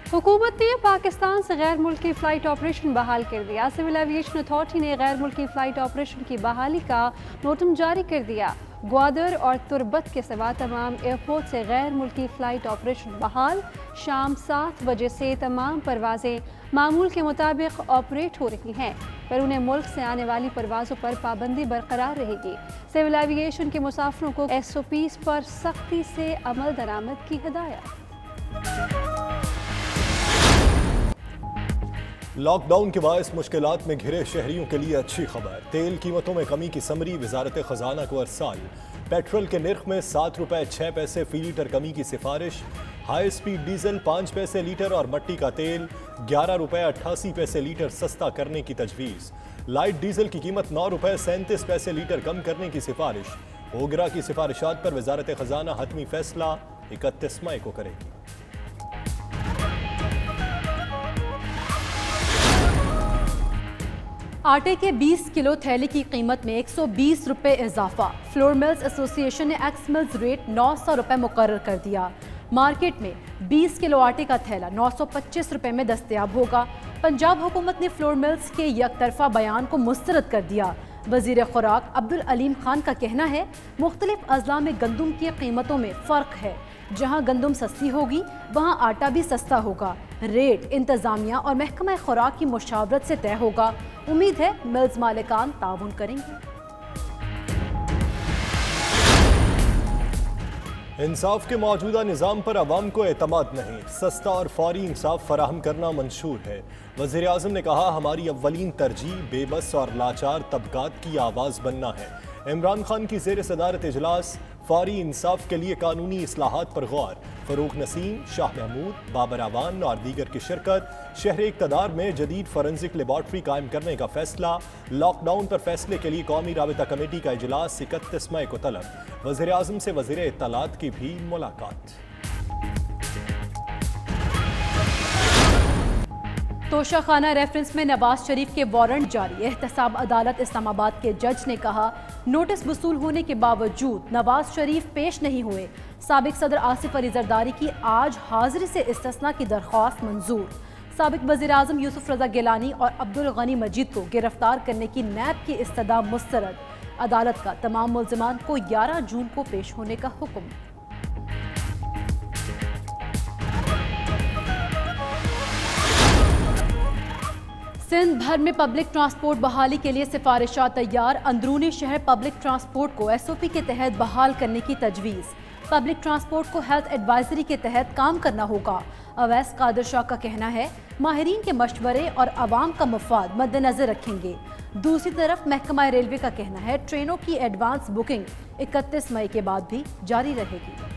हुकूमत ने पाकिस्तान से गैर मुल्की फ़्लाइट ऑपरेशन बहाल कर दिया। सिविल एविएशन अथॉरिटी ने गैर मुल्की फ़्लाइट ऑपरेशन की बहाली का नोटिस जारी कर दिया। ग्वादर और तुरबत के सिवा तमाम एयरपोर्ट से गैर मुल्की फ़्लाइट ऑपरेशन बहाल। शाम 7 बजे से तमाम परवाज़ें मामूल के मुताबिक ऑपरेट हो रही हैं, पर उन्हें मुल्क से आने वाली परवाज़ों पर पाबंदी बरकरार रहेगी। सिविल एविएशन के मुसाफिरों को SOPs पर सख्ती से अमल दरामद की हिदायत। लॉकडाउन के बायस मुश्किलात में घिरे शहरियों के लिए अच्छी खबर। तेल कीमतों में कमी की समरी वजारत खजाना को अरसाल। पेट्रोल के निर्ख में 7 रुपए 6 पैसे फी लीटर कमी की सिफारिश। हाई स्पीड डीजल 5 पैसे लीटर और मट्टी का तेल 11 रुपए 88 पैसे लीटर सस्ता करने की तजवीज़। लाइट डीजल की कीमत 9 रुपए 37 पैसे लीटर कम करने की सिफारिश। ओगरा की सिफारिशात पर वजारत खजाना हतमी फैसला 31 मई को करेगी। आटे के 20 किलो थैली की कीमत में 120 रुपये इजाफा। फ्लोर मिल्स एसोसिएशन ने एक्स मिल्स रेट 900 रुपये मुकर्रर कर दिया। मार्केट में 20 किलो आटे का थैला 925 रुपये में दस्तयाब होगा। पंजाब हुकूमत ने फ्लोर मिल्स के यकतरफा बयान को मुस्तरद कर दिया। वजीर खुराक अब्दुल अलीम खान का कहना है, मुख्तलिफ अजला में गंदम की कीमतों में फ़र्क है। जहां गंदम सस्ती होगी वहां आटा भी सस्ता होगा। रेट इंतजामिया और महकमा खुराक की मुशावरत से तय होगा। उम्मीद है मिल्स मालिकान ताउन करेंगे। इंसाफ के मौजूदा निज़ाम पर अवाम को एतमाद नहीं, सस्ता और फौरी इंसाफ फराहम करना मंशूर है। वज़ीर आज़म ने कहा, हमारी अव्वलीन तरजीह बेबस और लाचार तबकात की आवाज़ बनना है। इमरान खान की ज़ेर सदारत इजलास फौरी इंसाफ के लिए कानूनी इस्लाहात पर गौर। फ़रूक नसीम, शाह महमूद, बाबर आवान और दीगर की शिरकत। शहर इक़्तिदार में जदीद फॉरेंसिक लेबॉर्ट्री कायम करने का फैसला। लॉकडाउन पर फैसले के लिए कौमी राबिता कमेटी का इजलास 31 मई को तलब। वज़ीर आज़म से वज़ीर इत्तलात की भी मुलाकात। तोशाखाना रेफरेंस में नवाज शरीफ के वारंट जारी। एहतसाब अदालत इस्लामाबाद के जज ने कहा, नोटिस वसूल होने के बावजूद नवाज शरीफ पेश नहीं हुए। साबिक सदर आसिफ अली जरदारी की आज हाजिरी से इस्तिस्ना की दरख्वास्त मंजूर। साबिक वज़ीर आज़म यूसुफ रज़ा गिलानी और अब्दुल गनी मजीद को गिरफ्तार करने की नैब की इस्तदा मुस्तरद। अदालत का तमाम मुल्ज़िमान को 11 जून को पेश होने का हुक्म। सिंध भर में पब्लिक ट्रांसपोर्ट बहाली के लिए सिफारिशात तैयार। अंदरूनी शहर पब्लिक ट्रांसपोर्ट को SOP के तहत बहाल करने की तजवीज़। पब्लिक ट्रांसपोर्ट को हेल्थ एडवाइजरी के तहत काम करना होगा। अवैस कादर शाह का कहना है, माहिरीन के मशवरे और आवाम का मफाद मद्देनजर रखेंगे। दूसरी तरफ महकमा रेलवे का कहना है, ट्रेनों की एडवांस बुकिंग 31 मई के बाद भी जारी रहेगी।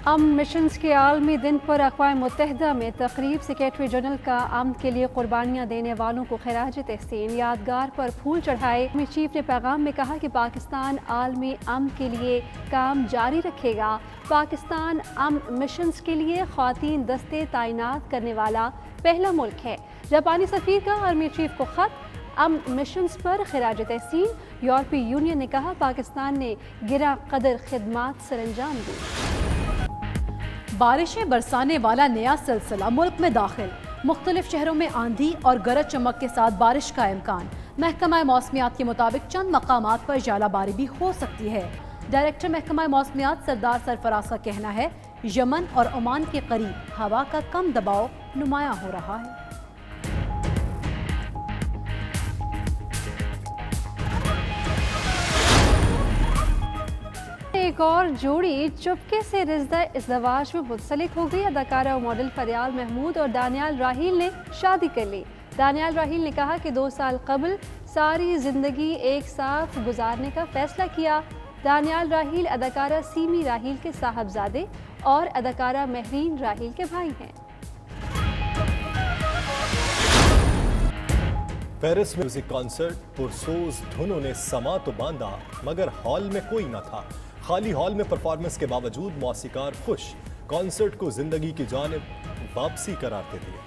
अमन मिशंस के आलमी दिन पर अक़वाम मुत्तहिदा में तकरीब। सेक्रेटरी जनरल का अमन के लिए कुर्बानियाँ देने वालों को खिराज तहसीन। यादगार पर फूल चढ़ाए। आर्मी चीफ ने पैगाम में कहा कि पाकिस्तान आलमी अमन के लिए काम जारी रखेगा। पाकिस्तान अमन मिशंस के लिए ख़वातीन दस्ते तैनात करने वाला पहला मुल्क है। जापानी सफ़ीर का आर्मी चीफ को ख़त। अमन मिशंस पर खिराज तहसीन। यूरोपीय यूनियन ने कहा, पाकिस्तान ने गिरा कदर खिदमात सरअंजाम दी। बारिशें बरसाने वाला नया सिलसिला मुल्क में दाखिल। मुख्तलिफ शहरों में आंधी और गरज चमक के साथ बारिश का इम्कान। महकमा मौसमियात के मुताबिक चंद मकामात पर जालाबारी भी हो सकती है। डायरेक्टर महकमा मौसमियात सरदार सरफराज का कहना है, यमन और ओमान के करीब हवा का कम दबाव नुमायां हो रहा है। एक और जोड़ी चुपके से रिश्ता इज़्दवाज में मुंसलिक हो गई। अदाकारा और मॉडल फरियाल महमूद और दानियाल राहील ने शादी कर ली। दानियाल राहील ने कहा कि 2 साल कबल सारी जिंदगी एक साथ गुजारने का फैसला किया। दानियाल राहील अदाकारा सीमी राहील के साहबजादे और अदाकारा महरीन राहील के भाई हैं। पेरिस म्यूजिक कॉन्सर्ट पुरसोज धुनों ने समा तो बांधा, मगर हॉल में कोई न था। खाली हॉल में परफॉर्मेंस के बावजूद मौसीकार खुश, कॉन्सर्ट को जिंदगी की जानिब वापसी करार दे दिया।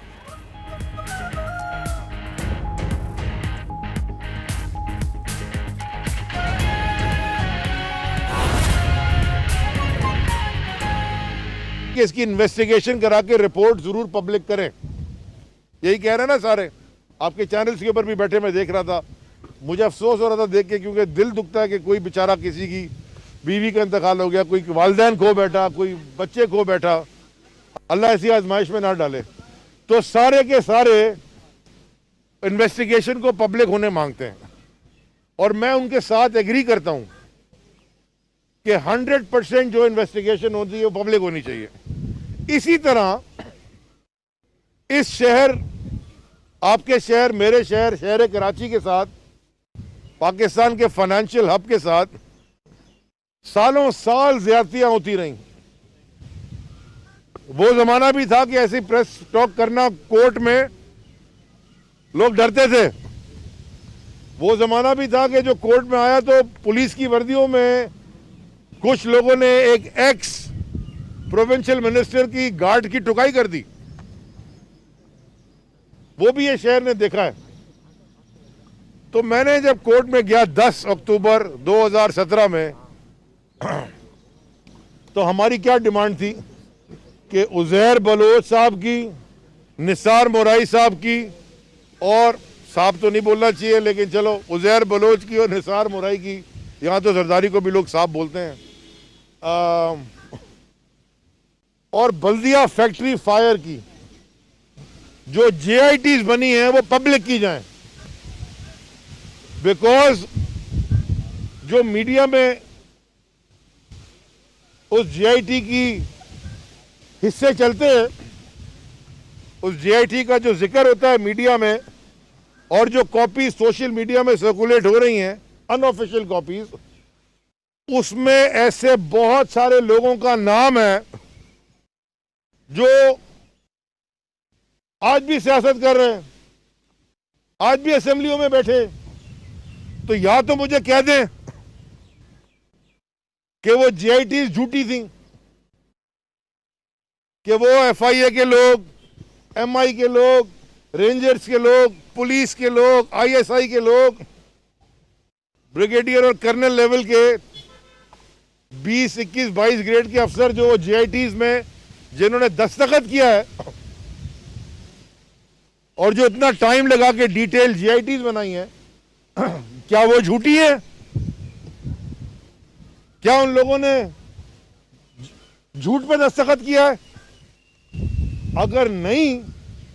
कि इसकी इन्वेस्टिगेशन करा के रिपोर्ट जरूर पब्लिक करें। यही कह रहे हैं ना सारे, आपके चैनल्स के ऊपर भी बैठे मैं देख रहा था, मुझे अफसोस हो रहा था देख के, क्योंकि दिल दुखता है कि कोई बेचारा किसी की बीवी का इंतकाल हो गया, कोई वालिदैन खो बैठा, कोई बच्चे खो बैठा, अल्लाह ऐसी आजमाइश में ना डाले। तो सारे के सारे इन्वेस्टिगेशन को पब्लिक होने मांगते हैं और मैं उनके साथ एग्री करता हूं कि 100% जो इन्वेस्टिगेशन होती है वो पब्लिक होनी चाहिए। इसी तरह इस शहर, आपके शहर, मेरे शहर, शहर कराची के साथ, पाकिस्तान के फाइनेंशियल हब के साथ सालों साल ज्यादतियां होती रहीं। वो जमाना भी था कि ऐसी प्रेस टॉक करना कोर्ट में लोग डरते थे। वो जमाना भी था कि जो कोर्ट में आया तो पुलिस की वर्दियों में कुछ लोगों ने एक एक्स प्रोविंशियल मिनिस्टर की गार्ड की टुकाई कर दी। वो भी ये शहर ने देखा है। तो मैंने जब कोर्ट में गया 10 अक्टूबर 2017 में, तो हमारी क्या डिमांड थी कि उज़ैर बलोच साहब की, निसार मोराई साहब की, और साहब तो नहीं बोलना चाहिए लेकिन चलो, उज़ैर बलोच की और निसार मोराई की, यहाँ तो जरदारी को भी लोग साहब बोलते हैं, और बल्दिया फैक्ट्री फायर की जो JITs बनी है वो पब्लिक की जाए। बिकॉज जो मीडिया में उस JIT की हिस्से चलते हैं, उस JIT का जो जिक्र होता है मीडिया में, और जो कॉपी सोशल मीडिया में सर्कुलेट हो रही हैं, अनऑफिशियल कॉपीज, उसमें ऐसे बहुत सारे लोगों का नाम है जो आज भी सियासत कर रहे हैं, आज भी असेंबलियों में बैठे। तो या तो मुझे कह दें कि वो JITs झूठी थी, कि वो FIA के लोग, MI के लोग, रेंजर्स के लोग, पुलिस के लोग, ISI के लोग, ब्रिगेडियर और कर्नल लेवल के 20, 21, 22 ग्रेड के अफसर जो JITs में जिन्होंने दस्तखत किया है और जो इतना टाइम लगा के डिटेल JITs बनाई हैं, क्या वो झूठी है? क्या उन लोगों ने झूठ पे दस्तखत किया है? अगर नहीं,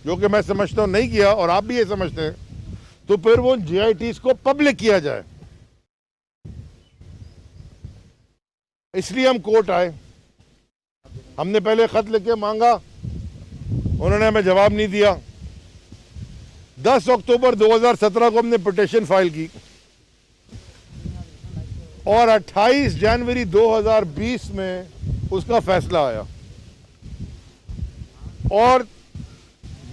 जो कि मैं समझता हूं नहीं किया और आप भी ये समझते हैं, तो फिर वो JITs को पब्लिक किया जाए। इसलिए हम कोर्ट आए। हमने पहले खत लिख के मांगा, उन्होंने हमें जवाब नहीं दिया। 10 अक्टूबर 2017 को हमने पिटीशन फाइल की और 28 जनवरी 2020 में उसका फैसला आया। और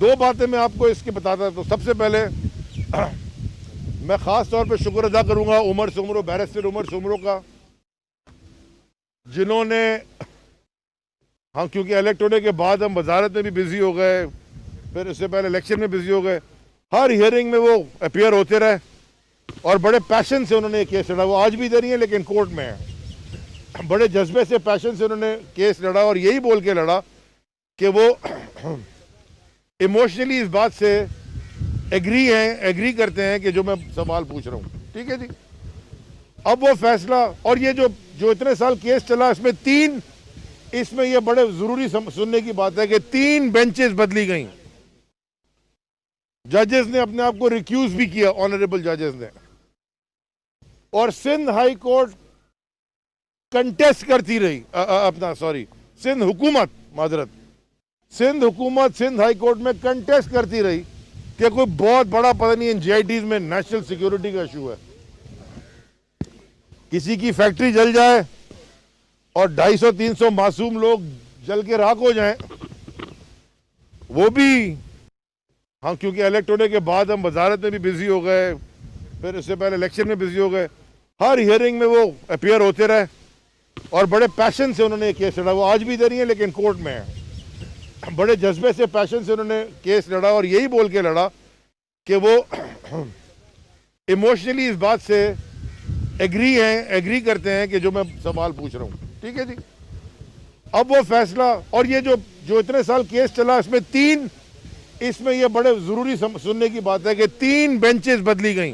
दो बातें मैं आपको इसके बताता हूं। तो सबसे पहले मैं खास तौर पे शुक्र अदा करूंगा उमर सुमरो, बैरिस्टर उमर सुमरो का, जिन्होंने, हाँ, क्योंकि इलेक्ट होने के बाद हम वजारत में भी बिजी हो गए, फिर इससे पहले इलेक्शन में बिजी हो गए, हर हियरिंग में वो अपीयर होते रहे और बड़े पैशन से उन्होंने केस लड़ा। वो आज भी इधर ही है लेकिन कोर्ट में है। बड़े जज्बे से, पैशन से उन्होंने केस लड़ा और यही बोल के लड़ा कि वो इमोशनली इस बात से एग्री करते हैं कि जो मैं सवाल पूछ रहा हूँ। ठीक है जी। अब वो फैसला, और ये जो इतने साल केस चला, इसमें ये बड़े जरूरी सुनने की बात है कि 3 बेंचेस बदली गई। जजेस ने अपने आप को रिक्यूज भी किया, ऑनरेबल जजेस ने, और सिंध हाई कोर्ट कंटेस्ट करती रही, सिंध हुकूमत, माजरत, सिंध हुकूमत सिंध हाई कोर्ट में कंटेस्ट करती रही कि कोई बहुत बड़ा, पता नहीं इन JITs में नेशनल सिक्योरिटी का इशू है। किसी की फैक्ट्री जल जाए और 250-300 मासूम लोग जल के राख हो जाएं, वो भी, हाँ, क्योंकि इलेक्ट होने के बाद हम वजारत में भी बिजी हो गए, फिर इससे पहले इलेक्शन में बिजी हो गए, हर हियरिंग में वो अपीयर होते रहे और बड़े पैशन से उन्होंने केस लड़ा। वो आज भी इधर ही है लेकिन कोर्ट में है। बड़े जज्बे से, पैशन से उन्होंने केस लड़ा और यही बोल के लड़ा कि वो इमोशनली इस बात से एग्री करते हैं कि जो मैं सवाल पूछ रहा हूँ। ठीक है जी। अब वो फैसला, और ये जो इतने साल केस चला इसमें ये बड़े जरूरी सुनने की बात है कि 3 बेंचेस बदली गई।